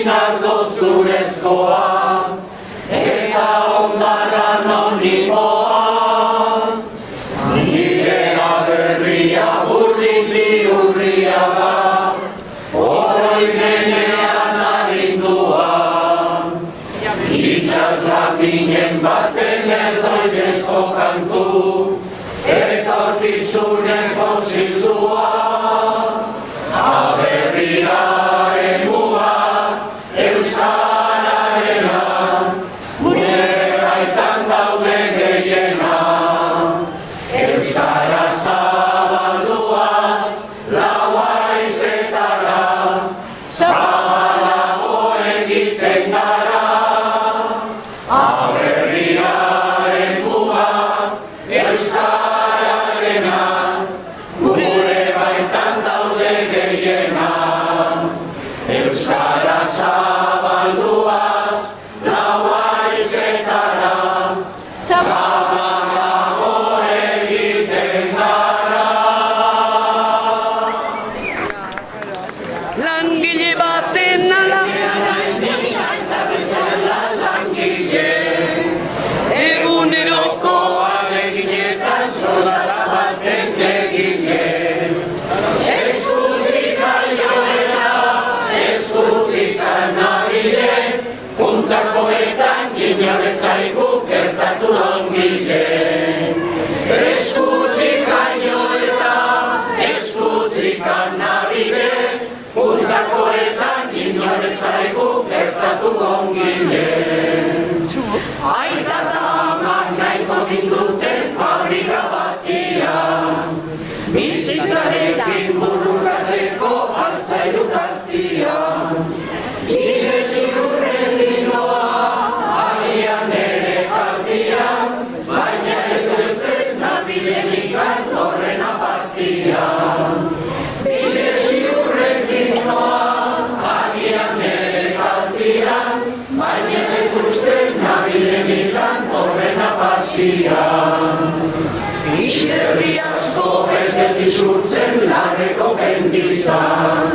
ardo zurezkoa, eta ondar anonimoa. Nire aberria burdin bihurria da, oroimenean arindua. Itxas lapinen baten erdoidezko kantu, etorkizunezko zildua. Aberriaren mua, euskararena, gure baitan daude gehiena. Euskara zabalduaz, lau haizetara, zabalago egiten gara. Aberriaren mua, euskararena, gure baitan daude gehiena. Euskara zabalduaz, lau haizetara, zabalago egiten gara. Langile baten ala, eguneroko Aleginetan soldata baten egine. Eskutzik jaio eta eskutzik anabide, puntakoetan inoretzaigu gertatu ongile. Eskutzik jaio eta eskutzik anabide, puntakoetan inoretzaigu gertatu ongile. Aita eta amak nahiko ginduten fabrika batian, bizitzarekin burrukatzeko altzairu tartian. Nire txurren dinoa, agian ere kaltian, baina ez duzten nabilenikan horren apartian. Nire txurren dinoa, agian ere kaltian, baina ez duzten nabilenikan horren apartian. Izerri asko ez dut izurtzen larreko bendizan,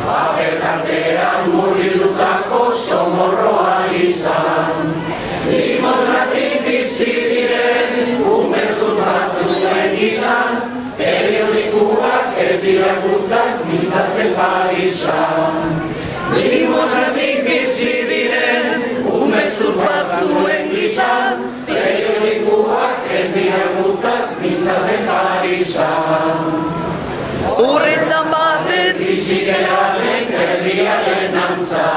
abertartean murgildutako somorroa izan. Limosnatik bizi diren umezut batzuen izan, periodikuak ez dira gutaz mintzatzen Parisan. Limosnatik bizi diren umezut batzuen izan, periodikuak ez dira gutaz mintzatzen Parisan. urretan baten Bizigeraden herriaren antza,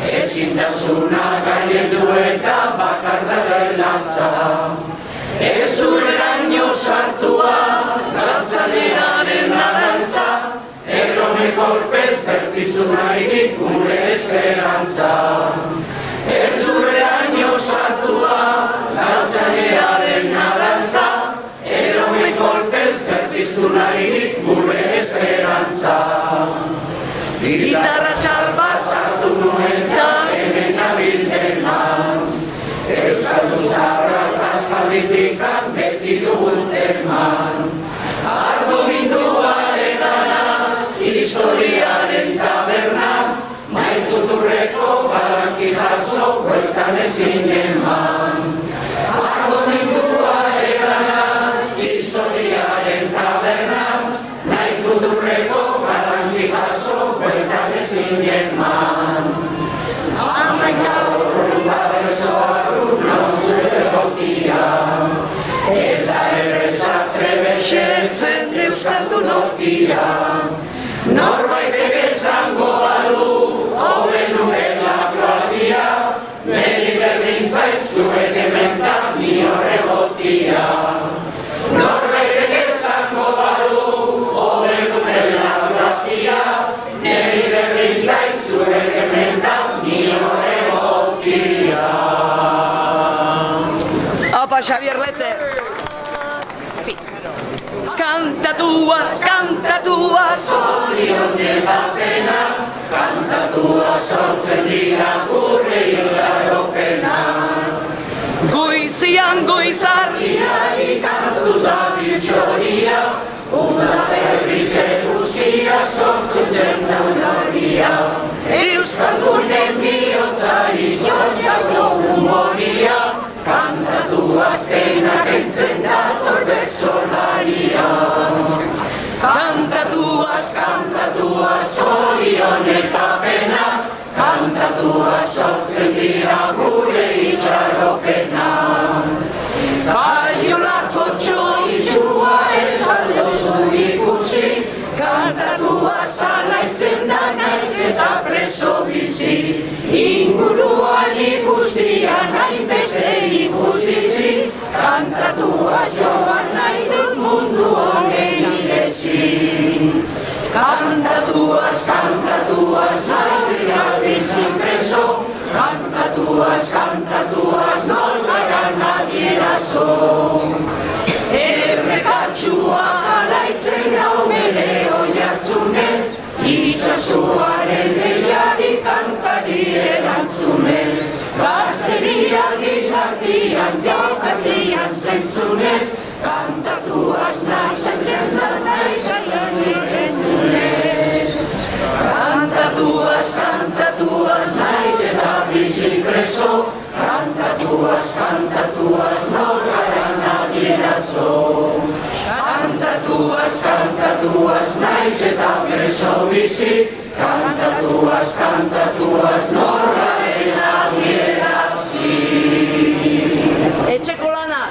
ezintasuna gailendu eta bakarda delatza. Ez urreraino sartua, galtzailearen arantza, errome kolpez berpiztu nahirik gure esperantza. Ez urreraino sartua, galtzailearen arantza, errome kolpez berpiztu nahirik gure esperantza. gitarra txar bat Hartu nuen da hemen nabildenan, Euskaldu zarrak aspalditikan beti dugun eman. Ardo mindua edanaz, historiaren tabernan, maiz duturreko balanki jaso bueltan ezin eman. Ardo mindua edanaz, historiaren tabernan, maiz duturreko balanki jaso bueltan ezin eman. Amaika horruta bersoa nauzue gotia, ez da erreza trebexetzen euskaldun okia. Norbaitek esango balu, hoben nukela Kroatia, neri berdin zaizuek ementa ni horregotia. Norbaitek esango balu, hoben nukela Kroatia, neri berdin zaizuek ementa ni horregotia. Apa Xavier Letter. Kantatuaz, kantatuaz, Zorion eta pena, kantatua sortzen dira gure itxaropena. goizian goizar, Iari kantuz da ditxoria, una berriz eguzkia sortzen zen da horia. Euskaldunen bihotzari sortzako humoria, kantatu azkenak entzen dator bertsolaria. Kantatuaz, Kantatuaz zorion eta pena, kantatuaz sortzen dira gure itxaropena. kaiolako Itxua ez aldozu ikusi, kantatuaz alaitzen da naiz eta preso bizi. Inguruan ikustian hainbeste ikustizi, kantatuaz joan nahi dut mundu honen ilesi. Kantatuaz, Kantatuaz naiz bizi preso, kantatuaz norbaran adierazo. errekatxua, Alaitzen gau bere oihartzunez, itxasuaren lehiari kantari erantzunez. Gazteriak izartian jokatzian zentzunez, kantatuaz nazatzen da naizaian irrentzunez. kantatuaz, Naiz eta bizi preso, kantatuaz norgaran adierazo. Kantatuaz naiz eta preso bizi, kantatuaz norgaren adierazi. etxeko lana.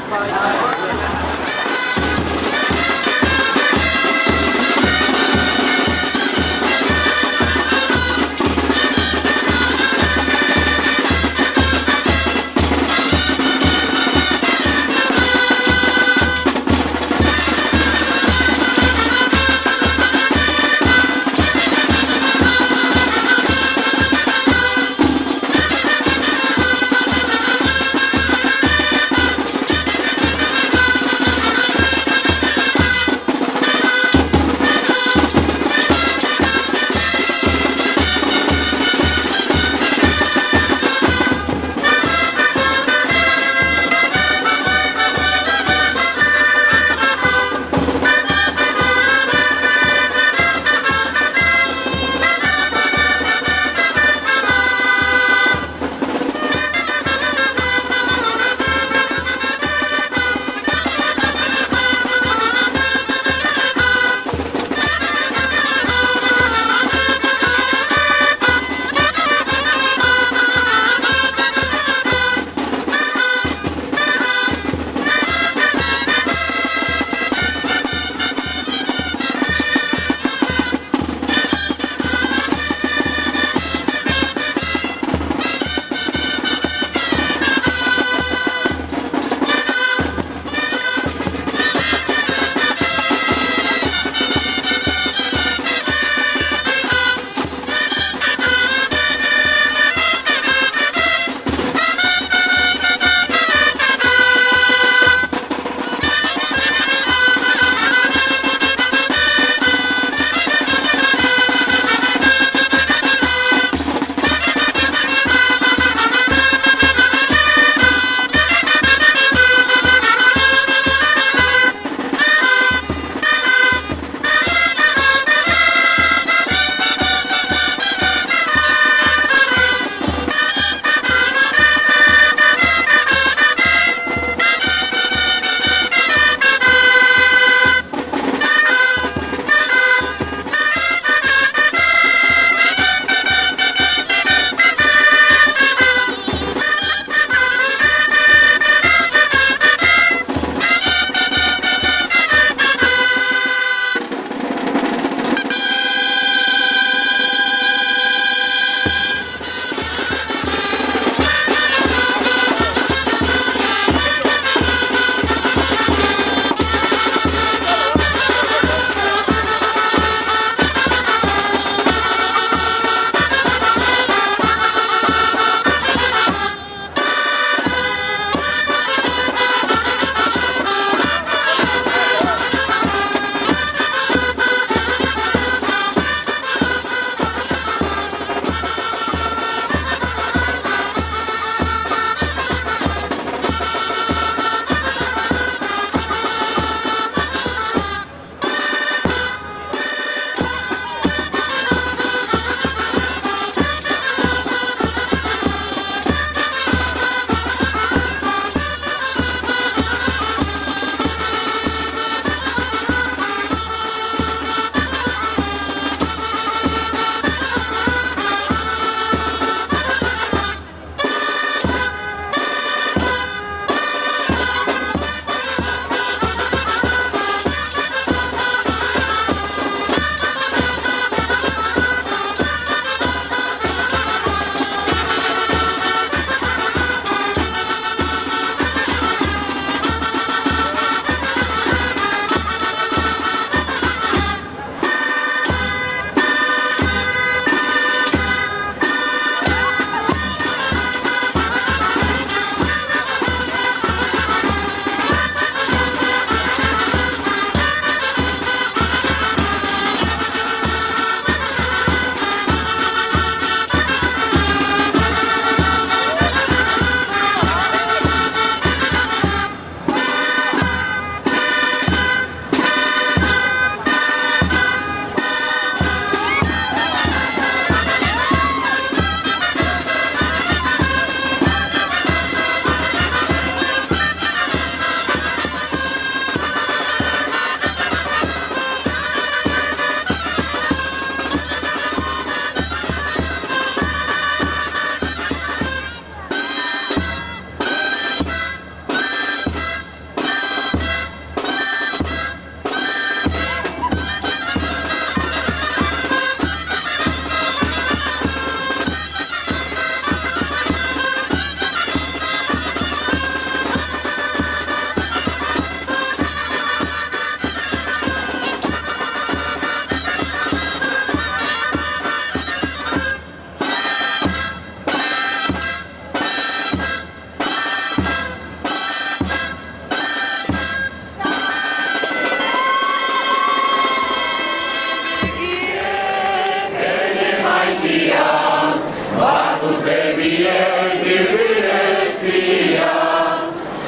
birbidezia,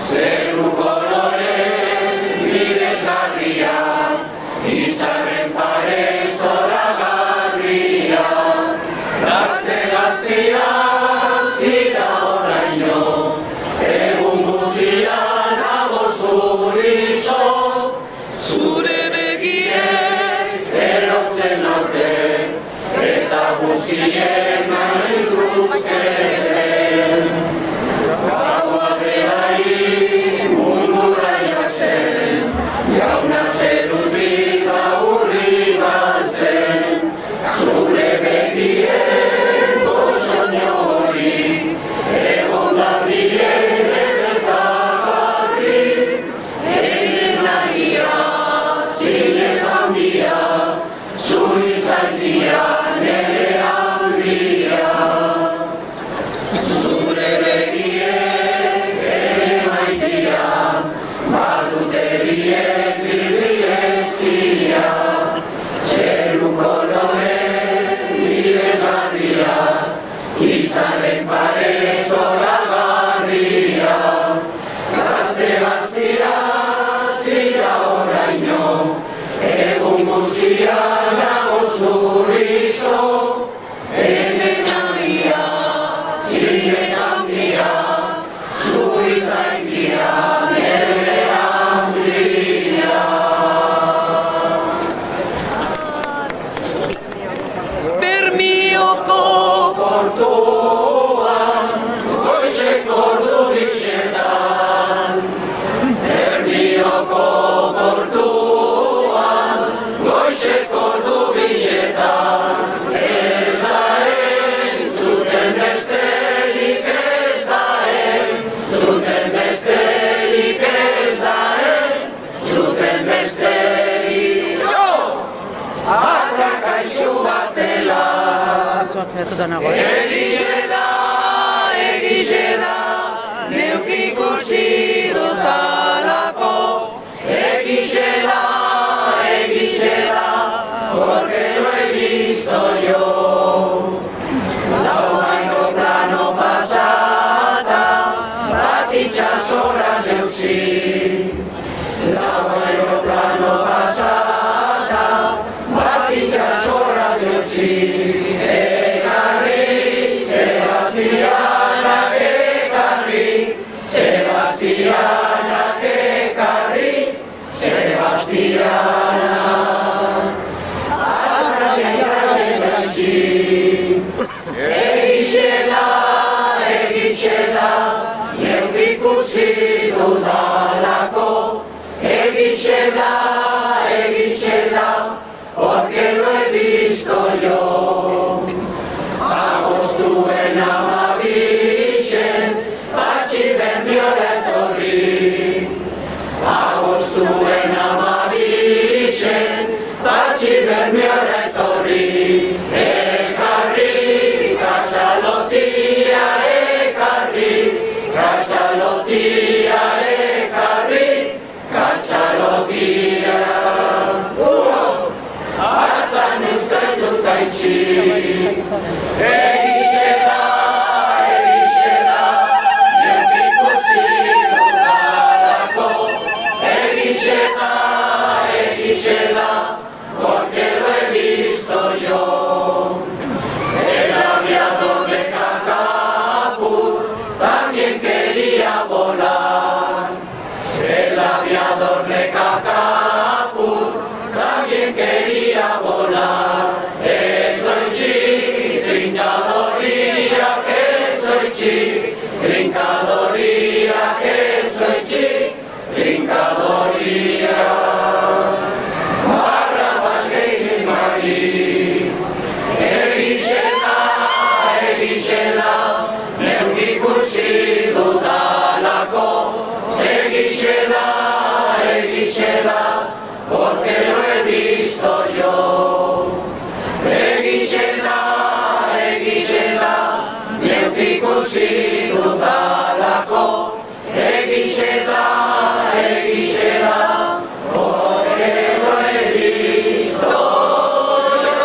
zeru kolore miresgarria, izarren pare zoragarria, gazte-gaztia zira oraino, egun guztian nago zurizo, zure begiek erotzen naute, eta guztien nahi guzketen. Gaua zelari mundura jotzen, jauna zerutik aurri galtzen, zure begien gozoño hori, egon dadien edetagarri, egin nahia, zinez handia, zuri zaitia, nere handia. Zure begiek ere maitia, baduteriek birbidezia, zeru kolore miresgarria, izarren pare zoragarria, gazte-gaztira zira oraino, egun guztian nago zurizo, ene nagia, zinez handia, zuri zaitia, nere handia. Bermioko Portuan, goizeko ordu bixetan, Bermioko portuan, goizeko ordu bixetan, ez da entzuten besterik, ez da entzuten besterik, ez da entzuten besterik. Atrakaixu batela, egixe da, neuk ikusi dutalako, egixe da, porque lo he visto yo. Lau aeroplano pasata, bat itxasora jauzi. Lau aeroplano pasata, bat itxasora jauzi. Ekarri, Sebastianak ekarri, Sebastianak ekarri, Sebastiana. Egixe da, neuk ikusi dudalako, egixe da, porque lo he visto yo. Agostuen amabixen, patxi bermiora etorri. Agostuen amabixen, patxi bermiora etorri. Ekarri, katxalotia ekarri, katxalotia ekarri, katxalotia. Atzan euskal dut aitzi. Egixe da, neuk ikusi dudalako, egixe da, porque lo he visto yo. El aviador de Cacapur también quería volar. El aviador de Cacapur también quería volar. Etzoitzi, trinkadoriak etzoitzi, trinkadoriak etzoitzi, trinkadoriak. Barrabas gehien mari, egixe da, neuk ikusi dudalako, egixe da, porque lo he visto yo. Egixe da, neuk ikusi dudalako, egixe da, porque lo he visto yo.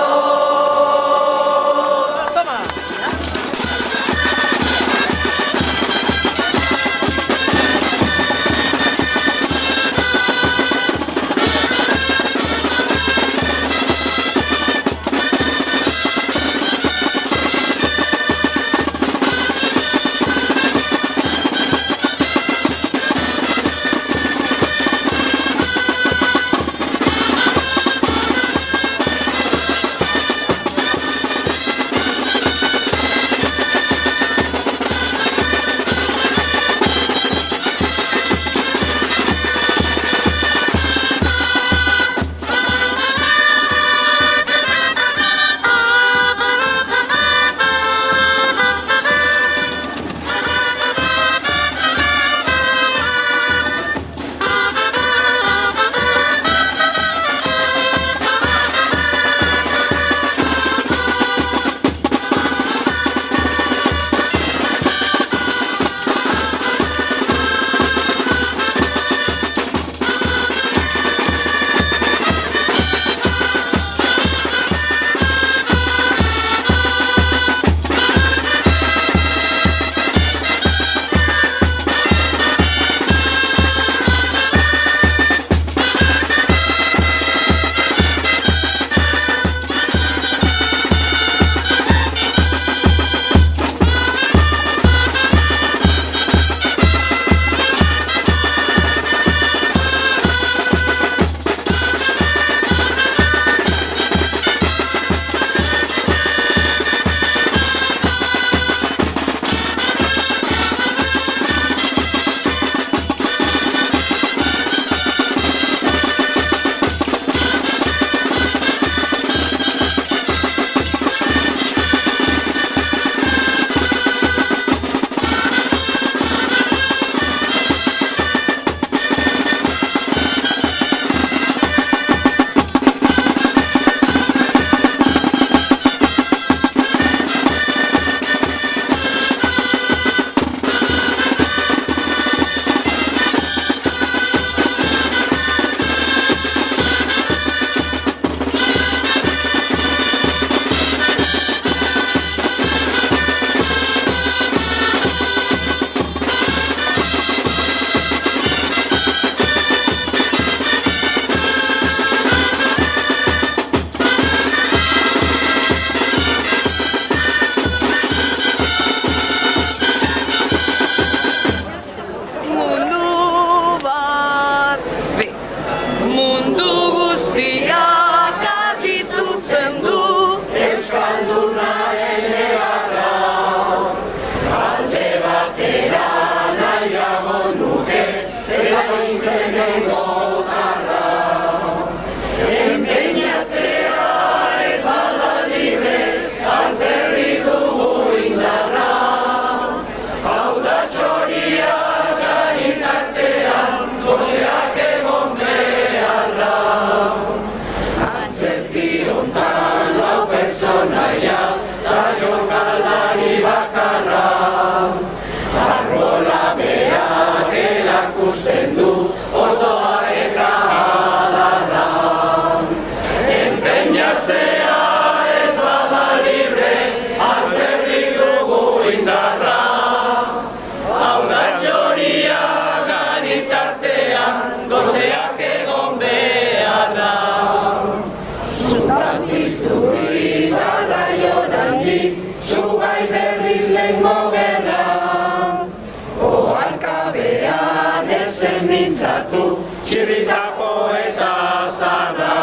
mintzatu, txirrita poeta zara.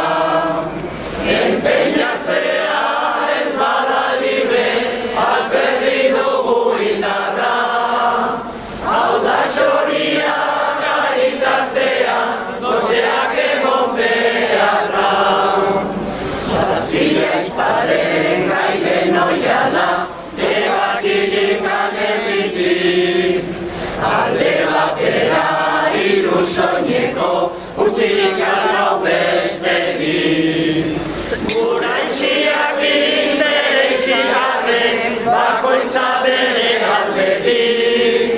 Enpeinatzea ez bada libre, alferri dugu indarra. Hau da txoria karitatea, gozeak emon beharra. Zazpila esparen gaiden oiala, ebakirik anerditik. Alde batera hiru soineko, utzirik alau besterik. Gura iziak bere izigarren, bakoitza bere aldetik.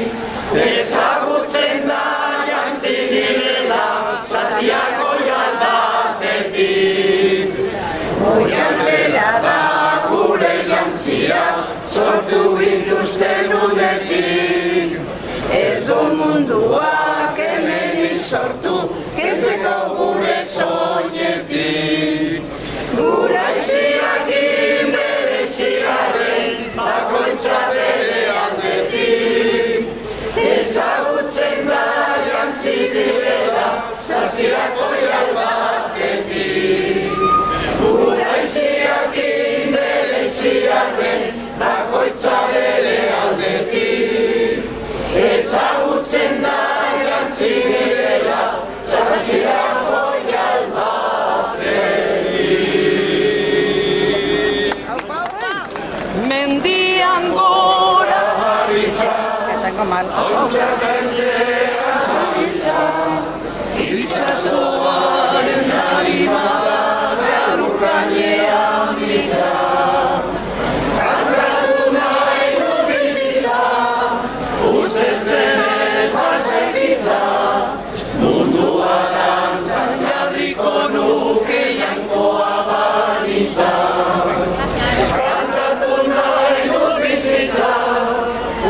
Ezagutzen da jantzi direla, zazpiak oial batetik. Oial bera da gure jantzia, sortu bintuzten unetik. Ez du munduak hemen sortu, kentzeko gure soinetik. Gura iziakin bere zigarren, bakoitza bere aldetik. Ezagutzen da jantzi direla, zazpiak oial batetik. Gura iziakin bere zigarren, bakoitza bere aldetik. Ezagutzen da jantzi direla, zazpiak oial batetik. Mendian gora itxasoaren harimada, garukainean biza. Kantatu nahi du bizitza, usteltzen ez bazaititza. Mundua dantzan jarriko nuke jainkoa banitza. Kantatu nahi du bizitza,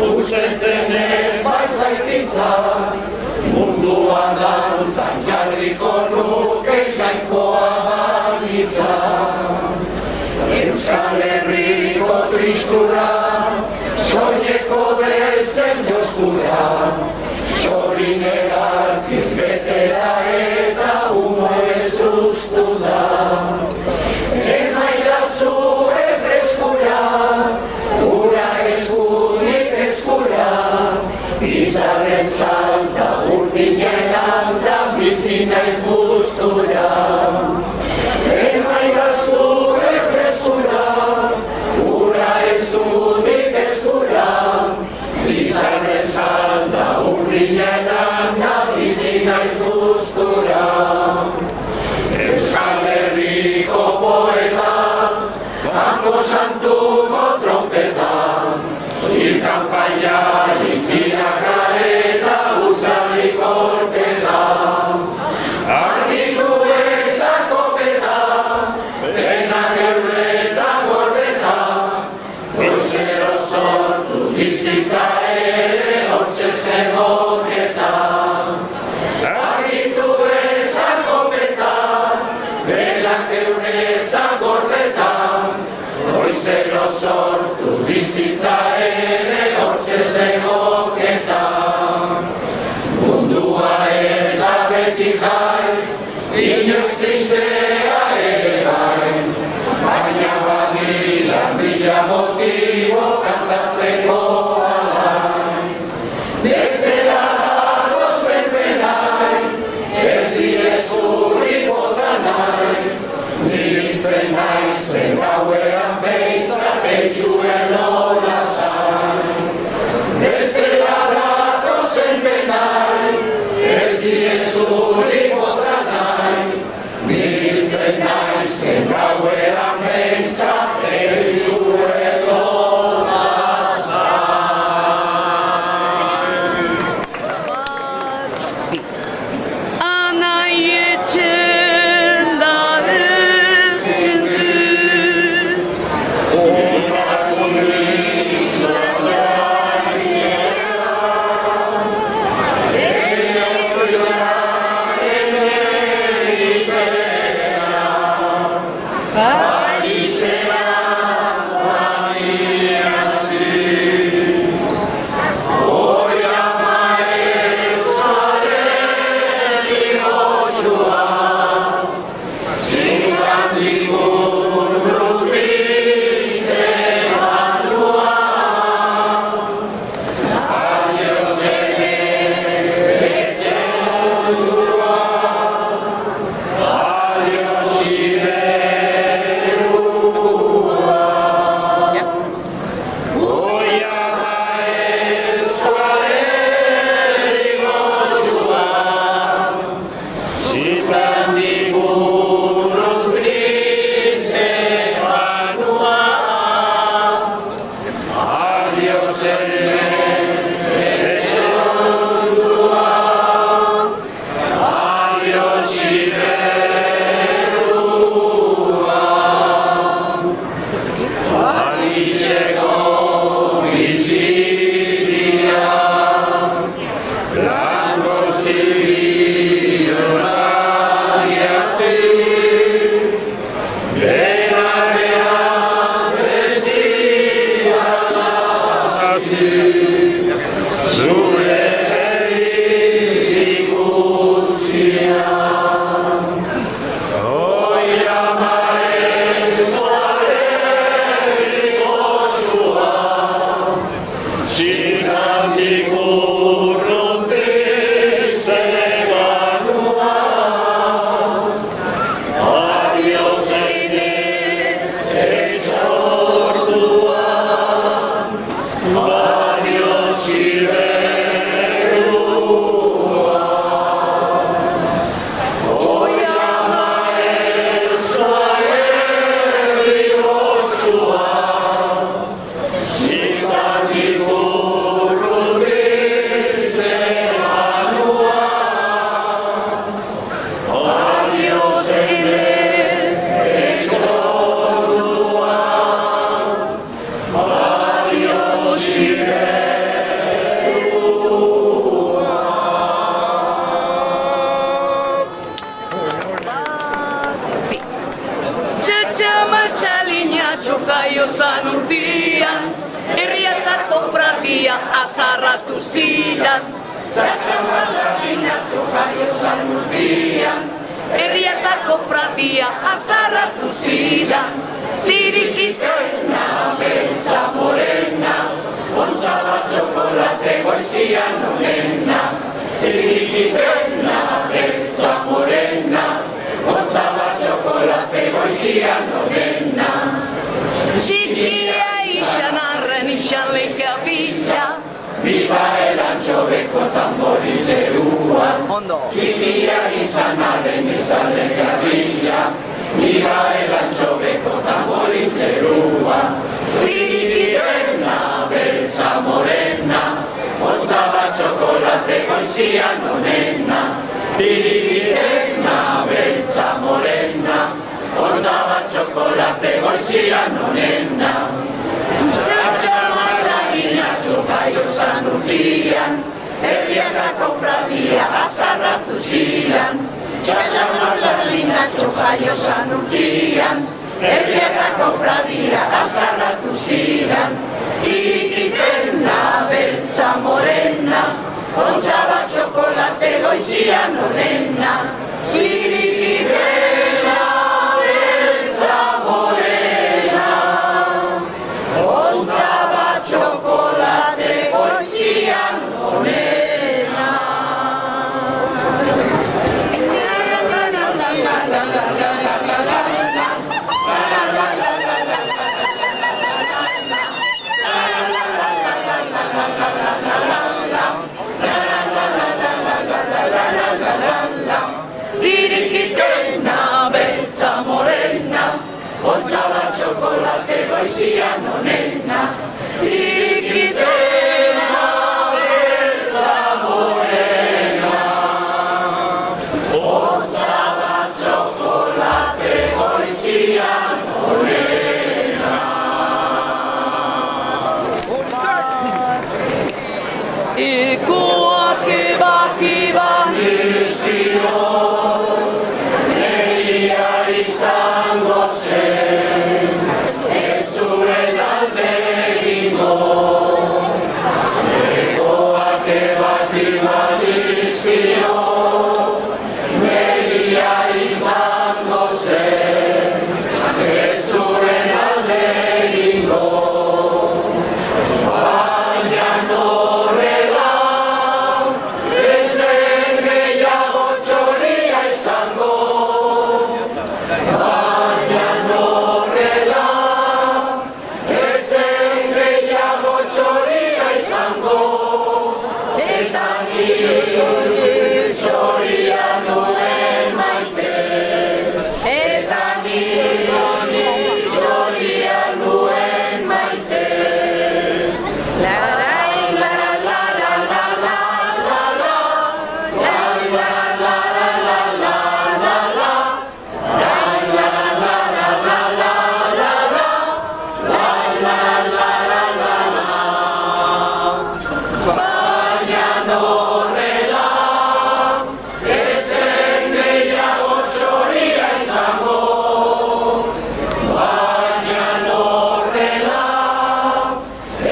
usteltzen ez bazaititza. Mundua dantzan jarriko nuke jainkoa banitza. Euskal Herriko tristura, soineko beltzen jozkura. Txorin egarkiz betera eta humorez ustu da. Emaidazu efreskura, ura eskunik eskura. Izarren salta urdinen handa, bizi naiz gustura. Emaidazu efreskura, ura eskunik eskura. Izarren salta urdinen handa, bizi naiz gustura. Euskal Herriko poeta, Campo Santuko trompeta. Ilkanpaia, intiraka eta utzarik orpeta. Argitu ezako peta, penak euretzak gordeta. Goizero sortuz bizitza ere hortxe zegoketa. Argitu ezako peta, penak euretzak gordeta. Goizero sortuz bizitza ere hortxe zegoketa. Mundua ez da beti jai, inoiz tristea ere bai. Baina badira mila motibo kantatzeko alai. Bestela dago zenpenai, ez direzurrik bota nahi. Nintzen naizen gauean behintzat eixuen hola zai. zure bizi guztian. Oi ama ezuaren gozua, zigandik urrun triste ganua. Adios ene etxordua, adios iberua. Oi ama ezuaren gozua, zigandik urrun triste ganua. Adios ene etxordua, adios Txetxamatxalina txokaio zanurtian, herriatako fradia azarratu zidan. Txetxamatxalina txokaio zanurtian, herriatako fradia azarratu zidan. Tirikitena beltza morena, ontsa bat txokolate goizian onena. Tirikitena beltza morena, ontsa bat txokolate goizian onena. Txikia izan arren izan leka bila, Viva el antxobeko tamboritxerua. Ondo. Txikia izan arren izan lekabila. Viva el antxobeko tamboritxerua. Tirikitena beltza morena, ontsa bat txokolate goizian onena. Tirikitena beltza morena, ontsa bat txokolate goizian onena. Txatxamatxalina txokaio zanurtian, herriatako fradia azarratu zidan. Txatxamatxalina txokaio zanurtian, herriatako fradia azarratu zidan. Tirikitena beltza morena, ontsa bat txokolate goizian onena. Tirikitena beltza morena, ontsa bat txokolate goizian onena. Tirikitena beltza morena, ontsa bat txokolate goizian onena. Tirikitena beltza morena, ontsa bat txokolate goizian onena. Ikoak ebakiban, Niztio, neria izango zen, ez zuen alde egingo. Egoak ebakiban niztio, neria izango zen, ez zuen alde egingo. Baina norrela, ez zen gehiago txoria izango. Baina norrela, ez zen gehiago txoria izango. Eta ni txoria nuen maite. Eta ni txoria nuen maite. Baina norrela, ez zen gehiago txoria izango. Baina norrela,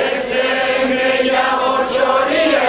ez zen gehiago txoria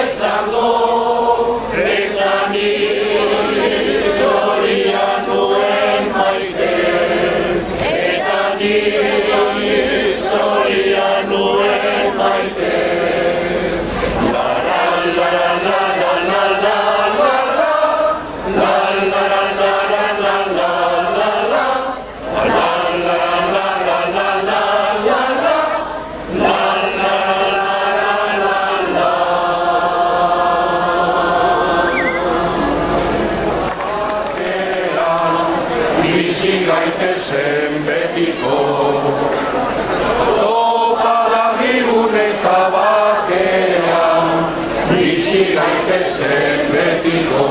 bizi gaitezen betiko,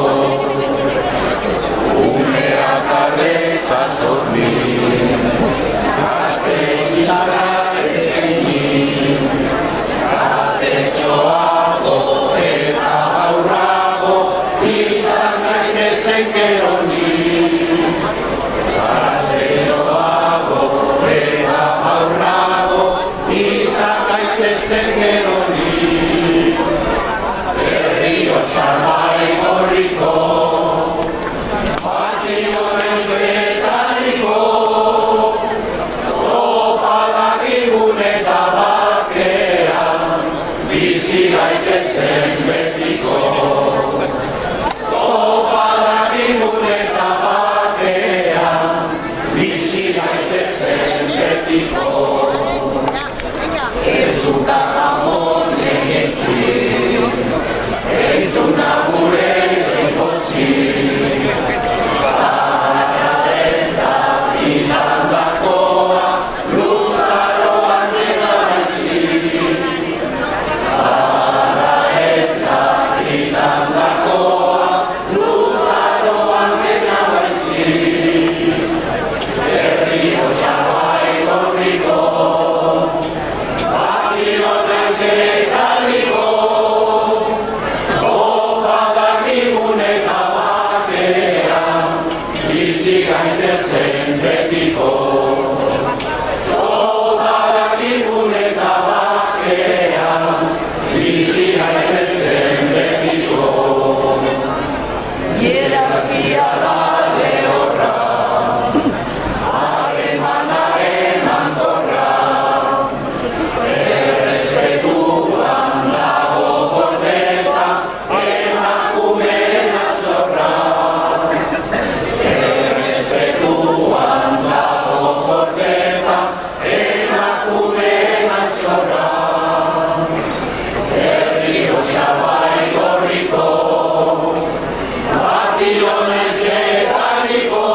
umeak arretaz dormi, gazteitza ezkeni, gaztetxoago eta aurrago, izan gaitezen geroni. Gaztetxoago eta aurrago, izan gaitezen geroni. Xamai gorriko, patimonen betariko, topadagigun eta bakean, bizi gaitezen betiko. Topadagigun eta bakean, bizi gaitezen betiko. Ezuka amonen etzi, entzuna gure lepozi, zara ez da izan dakoa, luzaroan dena baitzi. Zara ez da izan dakoa, luzaroan dena baitzi. Herriko xabai gorriko, pationak etaliko, bizi gaitezen betiko, topadagigun eta bakean, bizi gaitezen betiko. Hierarkia da lehorra, harremana eman dorra, errespetuan dago gordeta, emakumeen atxorra. Errespetuan dago gordeta, emakumeen atxorra. Herriko xabai gorriko, pationez etariko,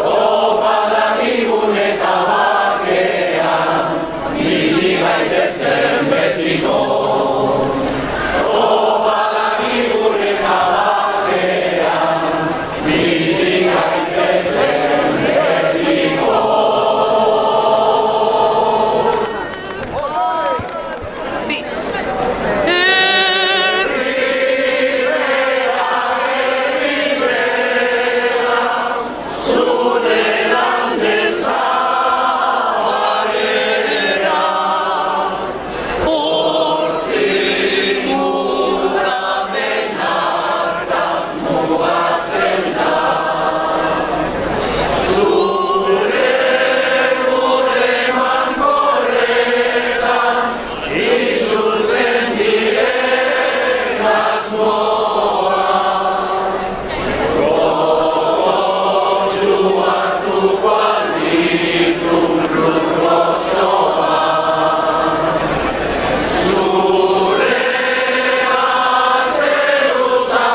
topadagigun eta bakean, bizi gaitezen betiko. Topadagigun eta bakean, bizi gaitezen betiko. Zure landen zabalera, hortzi mugamen hartan mugatzen da. Zure gure mangoretan, izutzen diren asmoa. Gogozu hartuko alditun lurrozoa. Zure azeruzarre,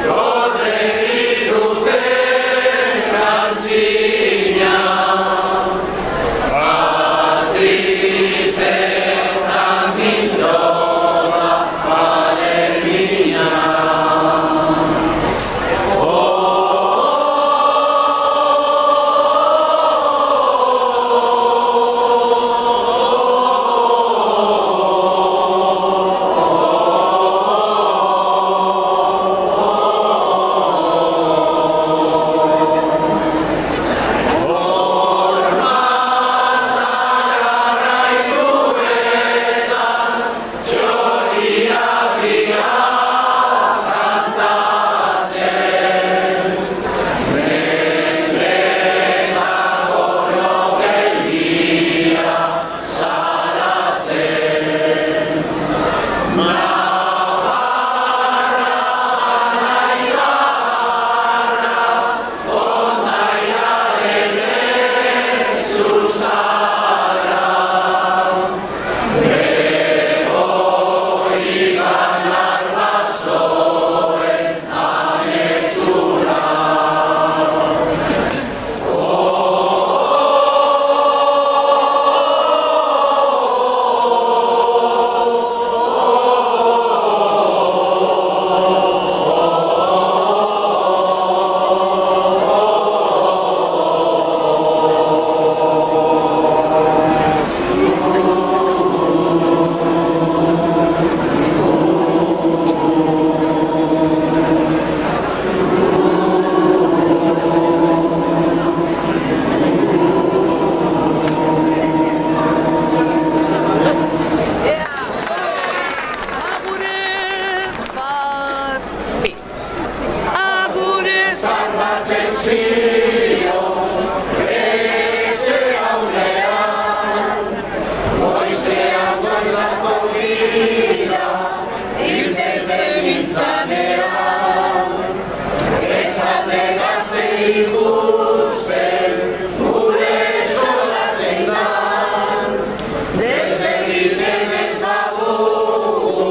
gorregi duten antzina. Aztristetan mintzoa alemina. dira, irtetzen nintzanean. Esan gazte ikusten, gure eskola zein desegiten ez badugu,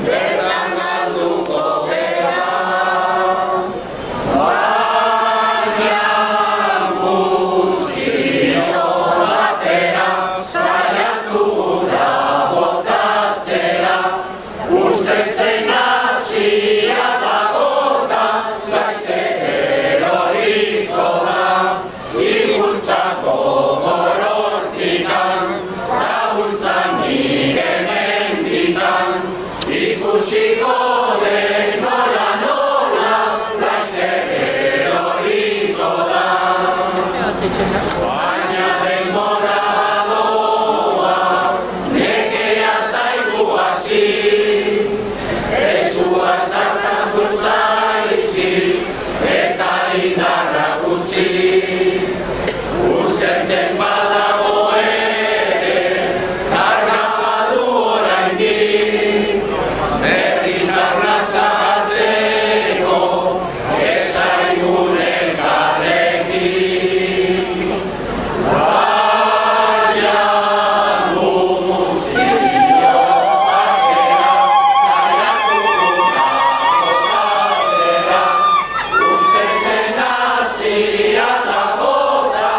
bertan galduko gera. Baina guztio batera, saiatu gura botatzera, ustetzen hasia dagota, laizter eroriko da, igutzako morortikan, laguntzan nik hemendikan, ikusiko den nola nola, laizter eroriko da. Baina denbora badoa, nekea zaigu hasi, ezua sartatu zaizki, eta indarra gutxi. Usteltzen badago ere, karga badu oraindik, berriz arnaz hartzeko, ezaigun elkarrekin. Baina guztio batera, saiatu gura botatzera, ustetzen hasia dagota,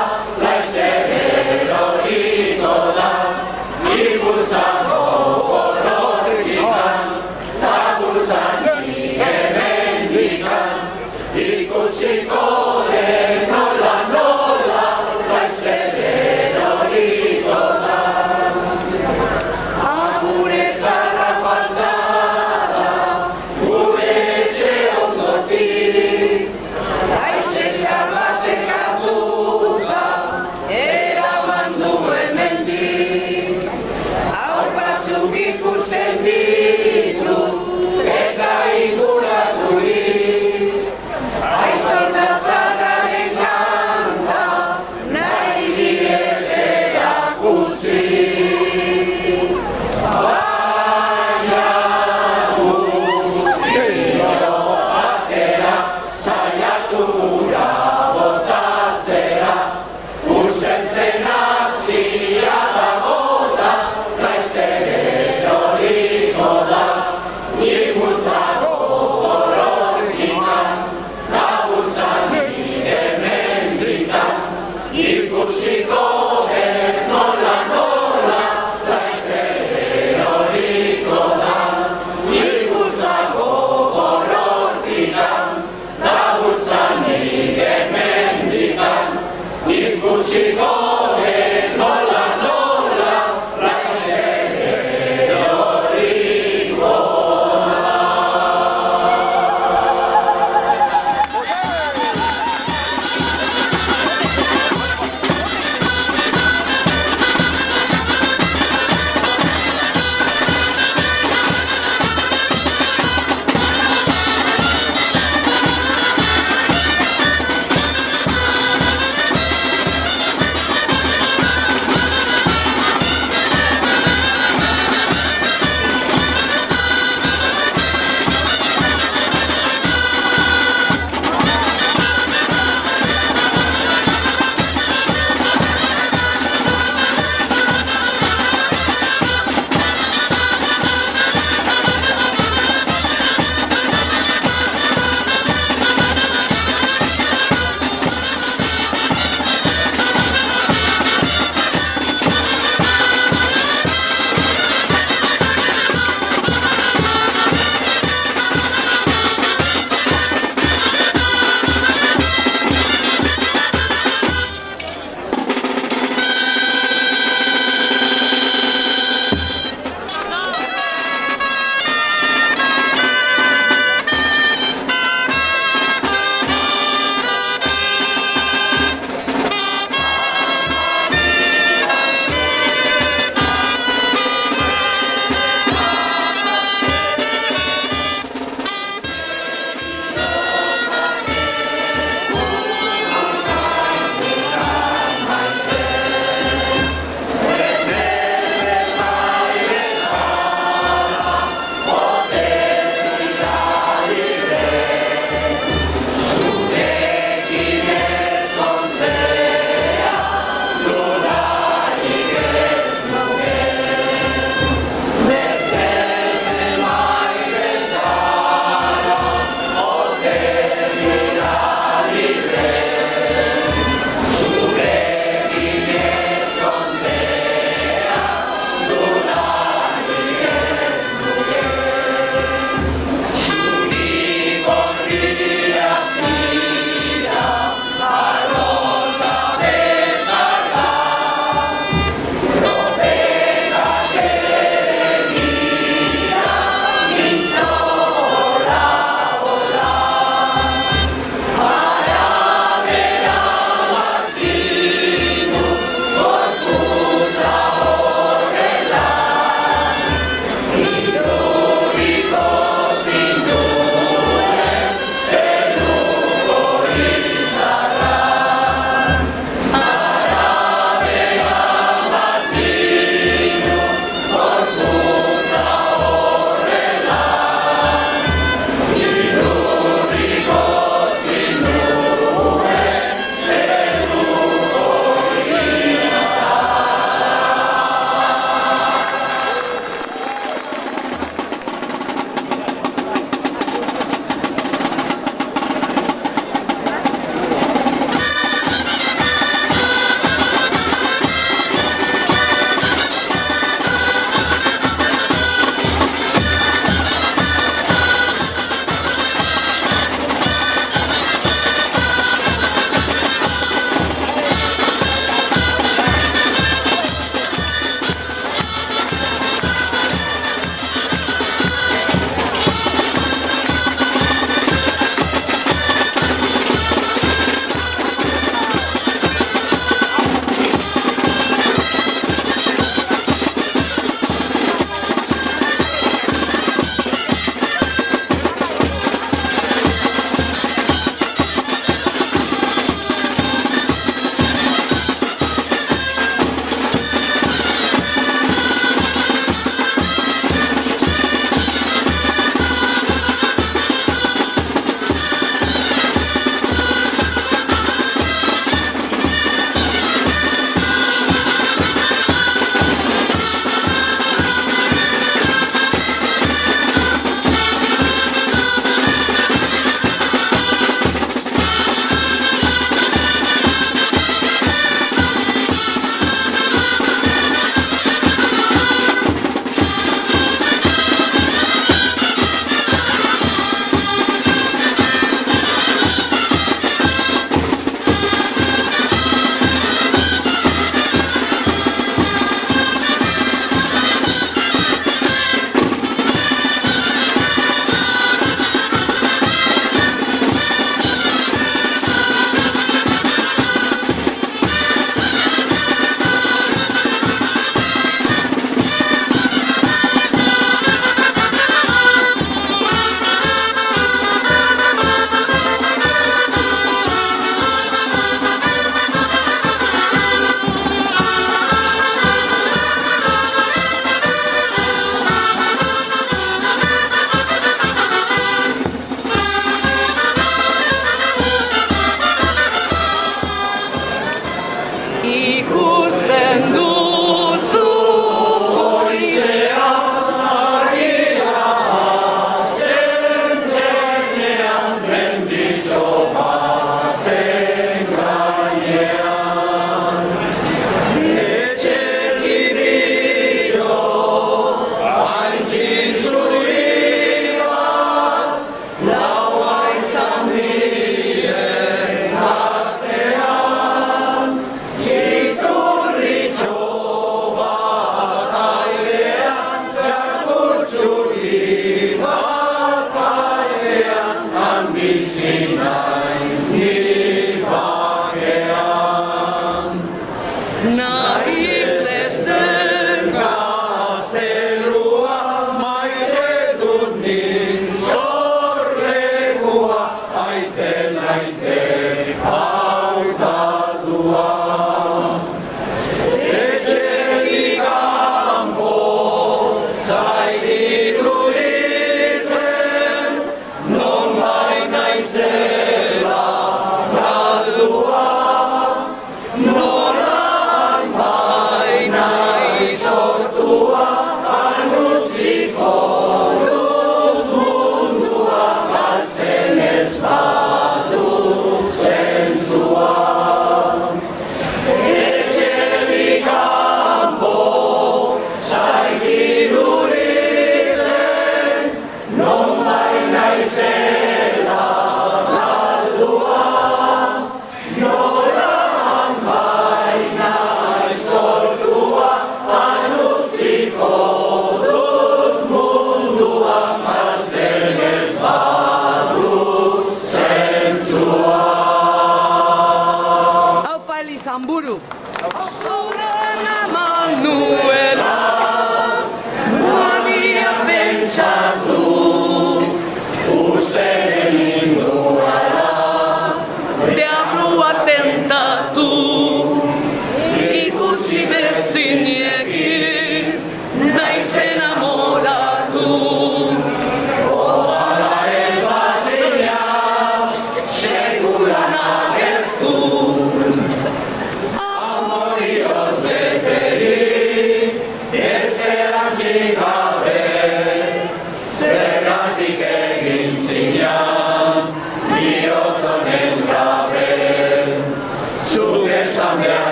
laizter eroriko da, impulsako borrokikan, laguntzan nik hemendikan, ikusiko den nola nola, laizter eroriko da. Agure zara falta da, gure etxe ondotik, haize txar batek hartuta, eraman du hemendik. Haur batzuk ikusten ditu, eta inguraturik. Aitzolta zaharraren kanta, nahi diete erakutsi. Baina guztio batera, saiatu gura botatzera, usteltzen hasia dagota, laizter eroriko da.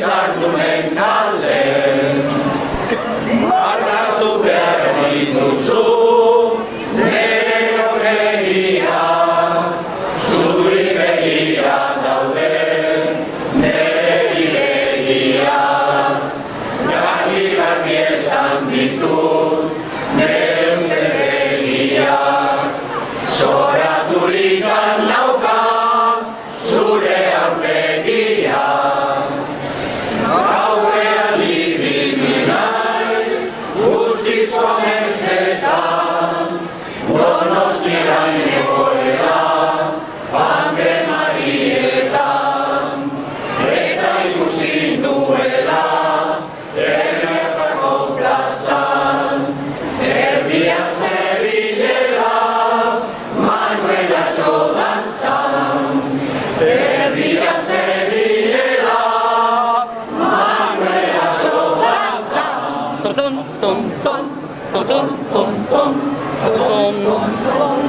sardunen zalen, markatu behar dituzu, nere horreria, zuri begira daude, nere iregia, garbi esan ditut, nere ustez egia, zoraturik nauka, zure aurpegia. Gauean ibili naiz, guztiz komentzetan, Donostian egoera, Ande Marietan, eta ikusi nuela, Erretako plazan, erdian zebilela, Manuela txodantzan, erdian zebilela, Manuela txodantzan. Ton, ton, ton, ton, ton, ton, ton, ton.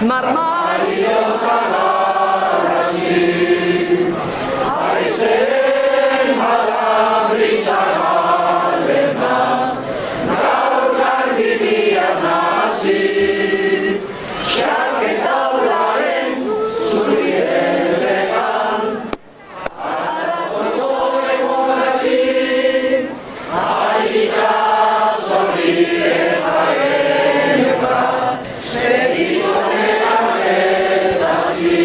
Marmario Aizen badabrisa galena, gaur garbi bihar nazi, xaketaularen zuri beltzetan, aratzoko egongazi, aitzazorik ezaren eba, zer izonean ez hasi.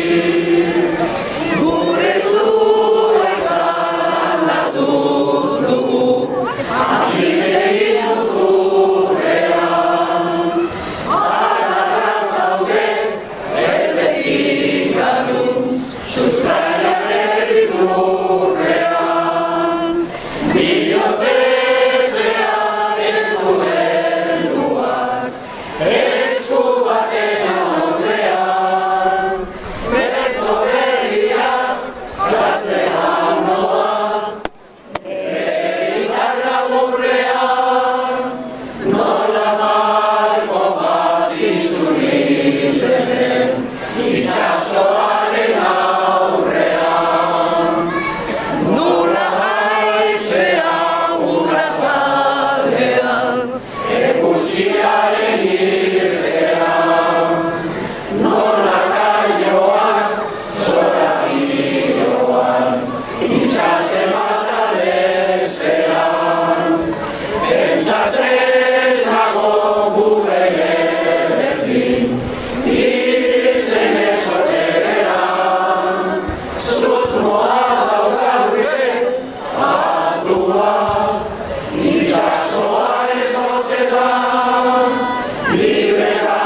Gure zuaitzan latu dugu, amilegi muturrean. Adarrak daude, ez egin garuz, sustraiak erriturrean. Bihotzezean ez duen duaz, esku baten aurrean. Bertso berriak jatzean noa, gitarra burrean, nola baiko bat izunitzen, itxasoaren aurrean. Nola haizea urra zalean, egusiaren irtean, nola kaioan, zora bideoan, itxasen batan ezperan. Pentsatzen nago gure berdin, ibiltzen ez oteran. Susmoa daukaute, atua, itxasoan ez oteran, libreta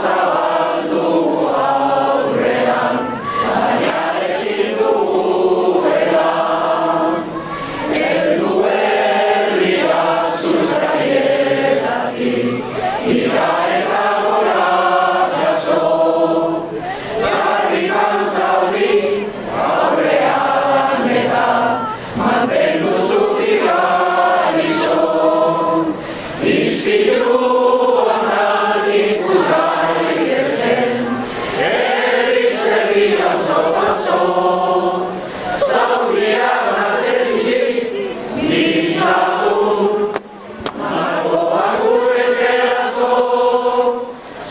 zabaldu aurrean, baina ezin dugu eran. Heldu herria sustraietatik, ira eta gora jaso. Jarri kanta hori aurrean eta mantendu zutigan izon. Ispiluan ikus gaitezen, herri auzo. Zauriak nazezik, ditzagun, margoa gure zerazo,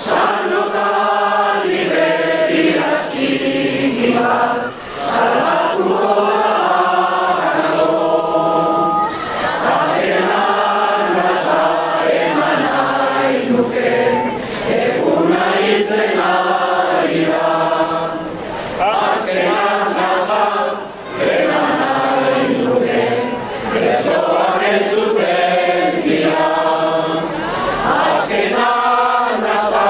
sanotan libre dira txiki bat, salbatuko da kaso. Azenan nasa eman nahi nuke, eguna hiltzen ari da. Azkenan nasa eman nahi nuke, presoak entzuten dira. Azkenan nasa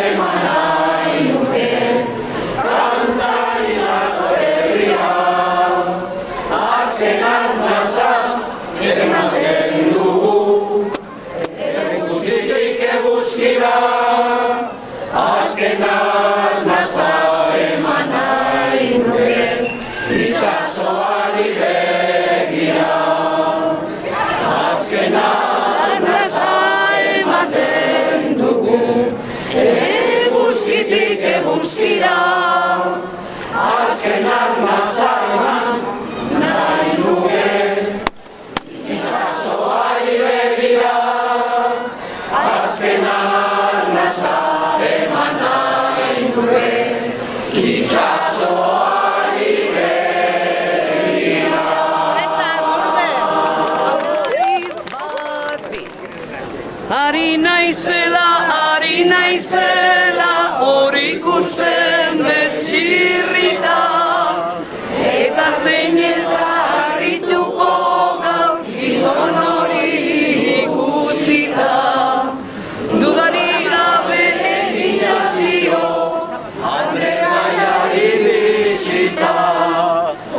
eman nahi nuke, kantarinak herria. Azkenan nasa ematen dugu, eguzkitik eguzkira. Azkenan nasa eman nahi nuke, itxasoari begira. Azkenan nasa ematen dugu, eguzkitik eguzkira. Azkenan nasa eman nahi nuke, itxasoari begira. Azkenan nasa eman nahi nuke, itxasoari begira. Ari naizela, hor ikusten dut txirrita, eta zein ez harrituko gaur gizon hori ikusita. Dudarik gabe egina dio, Andregaia ibizita,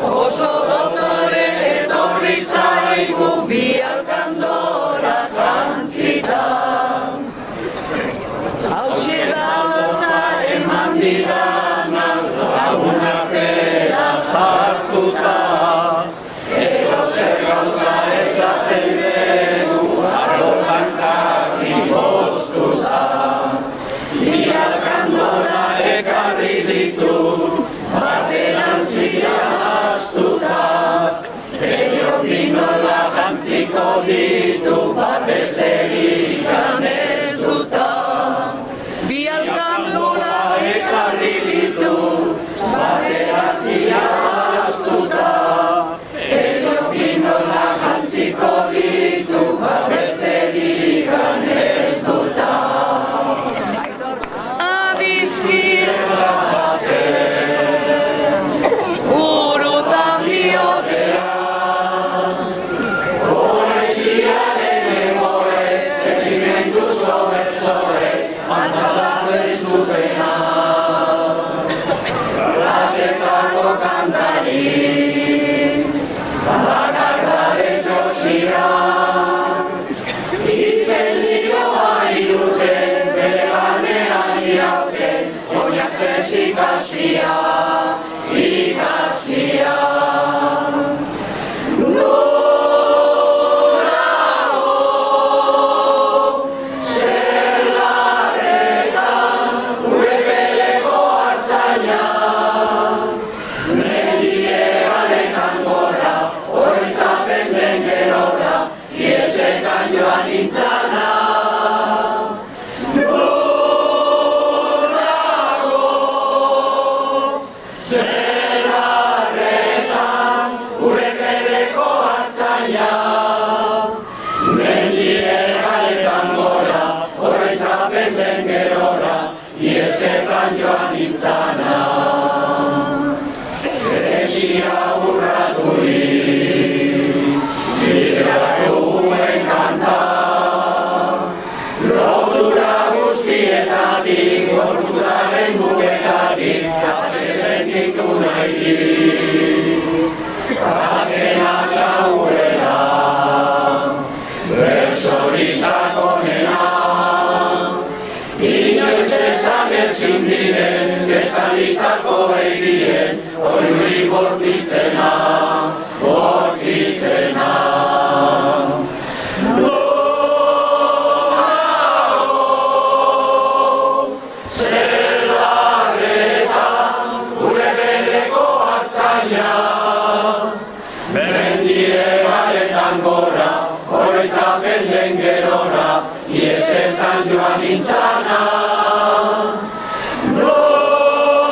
oso dotore etorri zaigu bialkandora trantzita. Hauxe da datza eman didana, lagun artera sartuta. Edozer gauza esaten dugu, arropankak impostuta. Bialkandora den gerora, iesetan joan nintzana. Esia urraturik, libraruen kanta, lotura guztietatik, gorputzaren mugetatik, azke sentitu nahi. Azkena txauela, bertsori sakonena, inoiz esan ezin diren, bestalitako egien, oiuri bortitzena, bortitzena. Zelarretan, gure beleko hartzaina, mendiegaretan gora, oroitzapen den gerora, iesetan joan nintzana. Norago,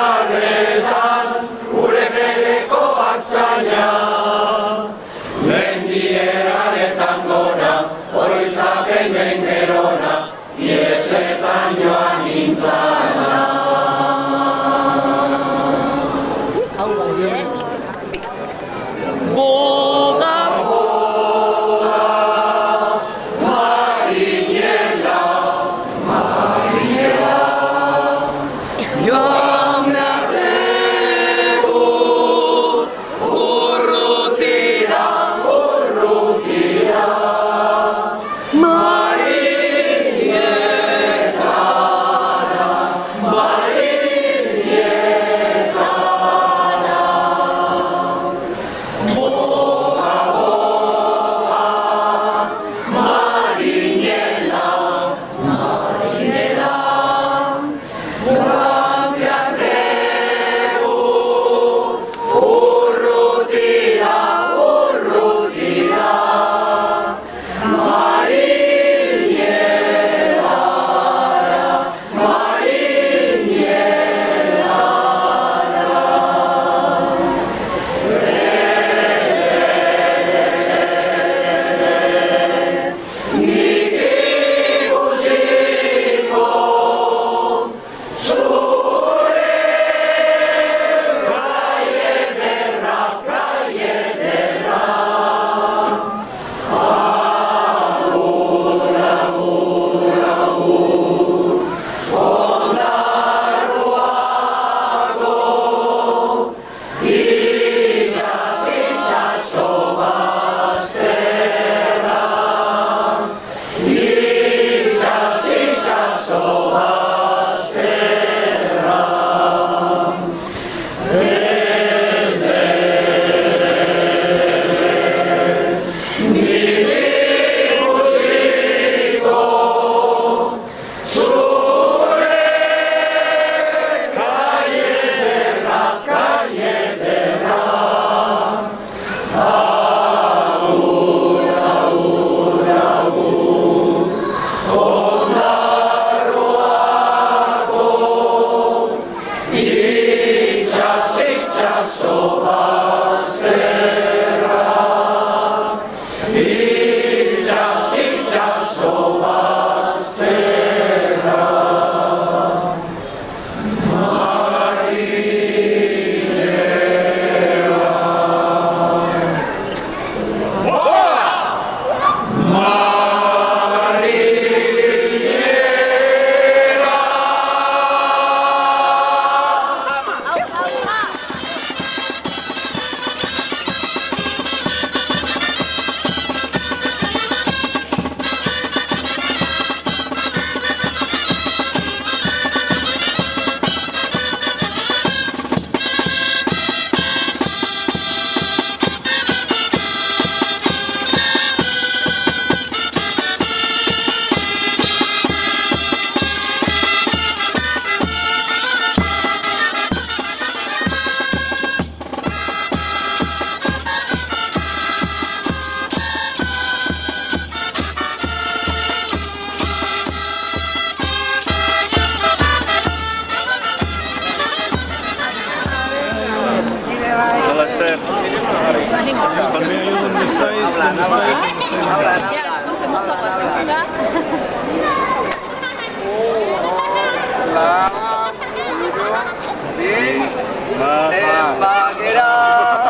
zelarretan, gure beleko hartzaina, mendiegaretan gora, oroitzapen den gerora, iesetan joan nintzana. Boga, boga, Ya, no se mucho más. Sembagera